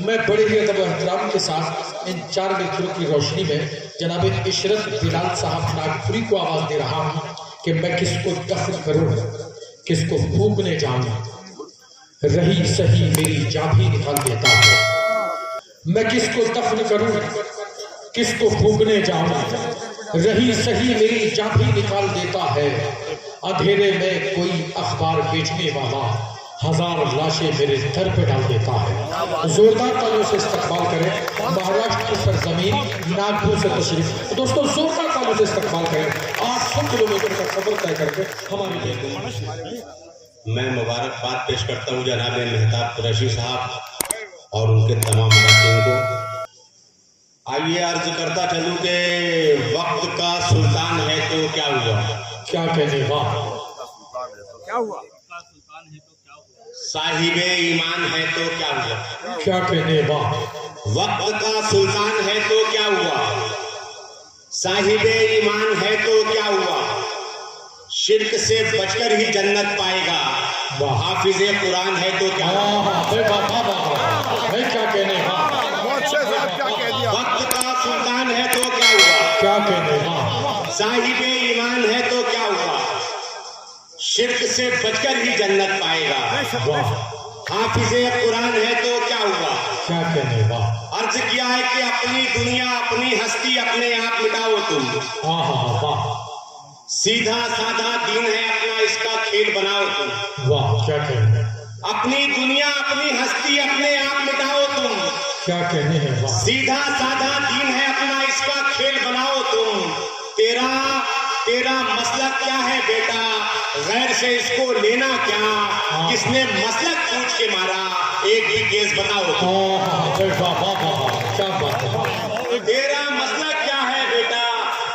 मैं बड़े ही अदब एहतराम के साथ इन 4 मित्रों की रोशनी में जनाब इशरत बिलाल साहब नागपुरी को आवाज दे रहा हूँ कि मैं किसको दफन करूँ, किसको फूकने जाऊँ, रही सही मेरी जान भी निकाल देता है। मैं किसको दफन करूँ, किसको फूकने जाऊँ, रही सही मेरी जान भी निकाल देता है। अंधेरे में कोई अखबार बेचने वाला 1000 लाशें मेरे दर पे डाल देता है। जोरदार तालियों से इस्तकबाल करें महाराष्ट्र की सरजमीन नागपुर से तशरीफ। दोस्तों जोरदार तालियों से इस्तकबाल करें 800 किलोमीटर का सफर तय करके हमारे लिए। मैं मुबारकबाद पेश करता हूँ जनाब मेहताब कुरैशी साहब और उनके तमाम अरकान को। आइए अर्ज करता चलूँ कि वक्त का सुल्तान है तो क्या हुआ, क्या कहने वाह, क्या हुआ, साहिबे ईमान है तो क्या हुआ, क्या कहने वाह, वक्त का सुल्तान है तो क्या हुआ, साहिबे ईमान है तो क्या हुआ, शिर्क से बचकर ही जन्नत पाएगा, हाफिजे कुरान है तो क्या हुआ। क्या कहने वाह, क्या कह दिया, वक्त का सुल्तान है तो क्या हुआ, क्या कहने वाह, साहिबे ईमान है तो क्या हुआ, शिर्क से बचकर ही जन्नत पाएगा, हाफिजे कुरान है तो क्या हुआ। क्या कहने वाह, अर्ज किया है कि अपनी दुनिया अपनी हस्ती अपने आप मिटाओ तुम, वाह सीधा साधा दीन है अपना इसका खेल बनाओ तुम। वाह, क्या कहने, अपनी दुनिया अपनी हस्ती अपने आप मिटाओ तुम, क्या कहने हैं वाह, सीधा साधा दीन है अपना इसका खेल बनाओ तुम। तेरा मसलक क्या है बेटा, गैर से इसको लेना क्या, किसने मसलक पूछ के मारा, एक भी केस बताओ तुम। क्या बात है, तेरा मसलक क्या है बेटा,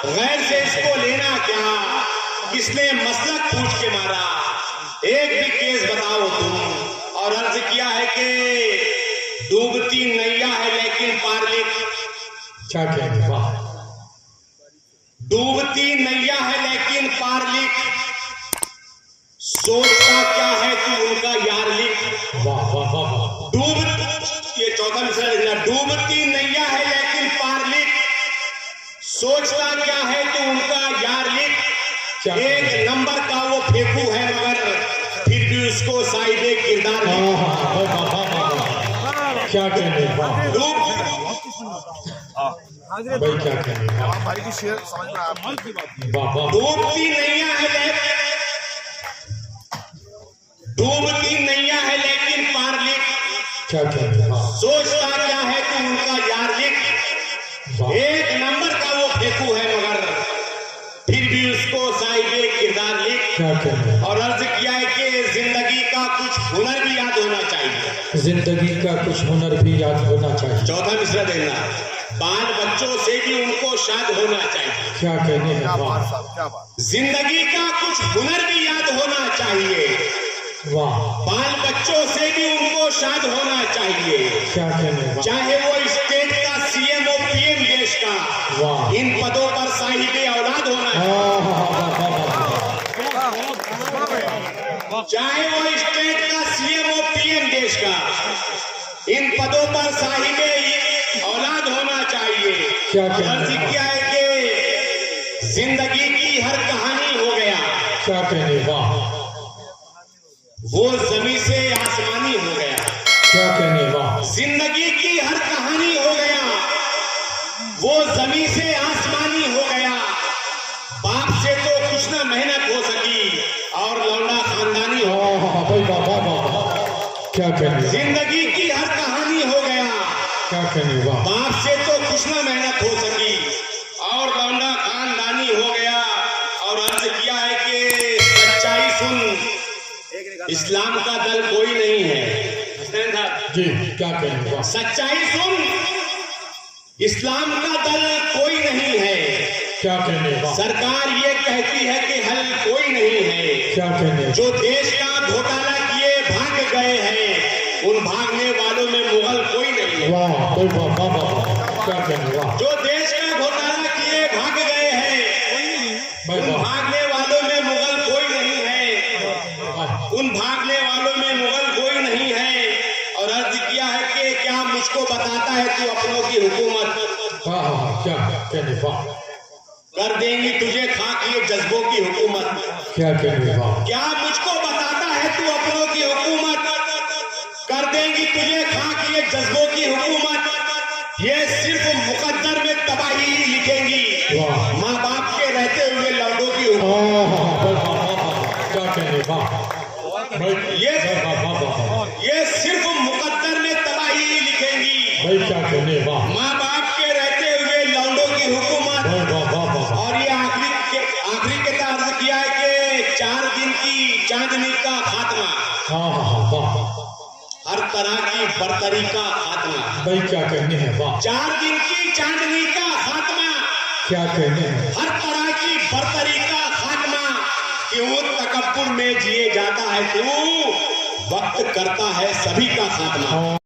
गैर से इसको लेना क्या, किसने मसलक पूछ के मारा, एक भी केस बताओ तुम। और अर्ज किया है कि डूबती नैया है लेकिन पार लिख, क्या कहने वाह, डूबती नैया है लेकिन पार लिख, सोचता क्या है तू उनका यार लिख। वाह वाह वाह, ये चौथा मिसरा लिखना, डूबती नैया है लेकिन पार लिख, सोचता क्या है तू उनका यार लिख। एक नंबर का वो फेंकू है मगर फिर भी उसको साहिबे किरदार लिख। क्या कहने वाह, भाई क्या कहने वाह, भाई की शेर समझ में आया। वाह वाह, डूबती नैया है लेकिन पार लिख, क्या कहने वाह, सोचता क्या है तू उनका यार लिख। एक नंबर का वो फेंकू है मगर फिर भी उसको साहिबे किरदार लिख। क्या कहने, और अर्ज किया है कि जिंदगी का कुछ हुनर भी याद होना चाहिए, जिंदगी का कुछ हुनर भी याद होना चाहिए। चौथा मिसरा देना, बाल बच्चों से भी उनको शाद होना चाहिए। क्या कहने हैं क्या वाह, बात साहब, क्या बात। जिंदगी का कुछ हुनर भी याद होना चाहिए, वाह, बाल बच्चों से भी उनको शाद होना चाहिए। क्या कहने वाह, चाहे वो स्टेट का सीएम हो पीएम देश का, वाह, इन पदों पर साहिबे औलाद होना चाहिए। चाहे वो स्टेट का सीएम हो पीएम देश का, इन पदों पर साहिबे औलाद होना चाहिए। क्या कहने अर्ज किया है कि जिंदगी की हर कहानी हो गया, क्या कहने वाह, वो जमीन से आसमानी हो गया। क्या कहने वाह, जिंदगी की हर कहानी हो गया, वो जमीन से आसमानी हो गया। बाप से तो कुछ ना मेहनत हो सकी और लौंडा खानदानी हो गया। भाई वाह, क्या कहने, जिंदगी की हर कहानी हो गया, क्या कहने वाह, बाप से तो कुछ ना मेहनत हो सकी और लौंडा खानदानी हो गया। और अर्ज किया है कि सच्चाई सुन, इस्लाम का दल कोई नहीं है। जी क्या कहने वाह, सच्चाई सुन, इस्लाम का दल कोई नहीं है। क्या कहने वाह, सरकार ये कहती है कि हल कोई नहीं है। क्या कहने, जो देश का घोटाला किए भाग गए हैं, उन भागने वालों में मुगल कोई नहीं है। वाह भाई वाह, क्या कहने वाह, जो देश का घोटाला किए भाग गए हैं, भाई उन वाह, भागने वालों में मुगल कोई नहीं है। उन भागने वालों में मुगल कोई नहीं है। और अर्ज किया है कि क्या मुझ मुझको बताता है तू अपनों की हुकूमत, हाँ हाँ हाँ, क्या कहने वाह, कर देंगी तुझे खाक ये जज्बों की हुकूमत। क्या कहने वाह, क्या मुझको बताता है तू अपनों की हुकूमत, कर देंगी तुझे खाक ये जज्बों की हुकूमत। ये सिर्फ मुकद्दर में तबाही ही लिखेंगी, वाह, माँ बाप के रहते हुए लौटों की हुकूमत। हाँ हाँ हाँ, वाह, वाह, वाह, क्या कहने वाह, भाई वाह वाह वाह वाह, ये सिर्फ मुकद्दर में तबाही ही लिखेंगी, भाई क्या कहने वाह, माँ बाप के रहते हुए लौटों की हुकूमत। वाह वाह वाह वाह, और ये आखिरी के तर्ज किया है कि 4 दिन की चांदनी का खात्मा, हाँ हाँ हाँ वाह, हर तरह की बर्तरी का खात्मा। भाई क्या कहने हैं वाह, 4 दिन की चांदनी का खात्मा, क्या कहने हैं, हर तरह की बर्तरी का खात्मा। क्यों तकब्बुर में जिए जाता है तू, वक्त करता है सभी का खात्मा।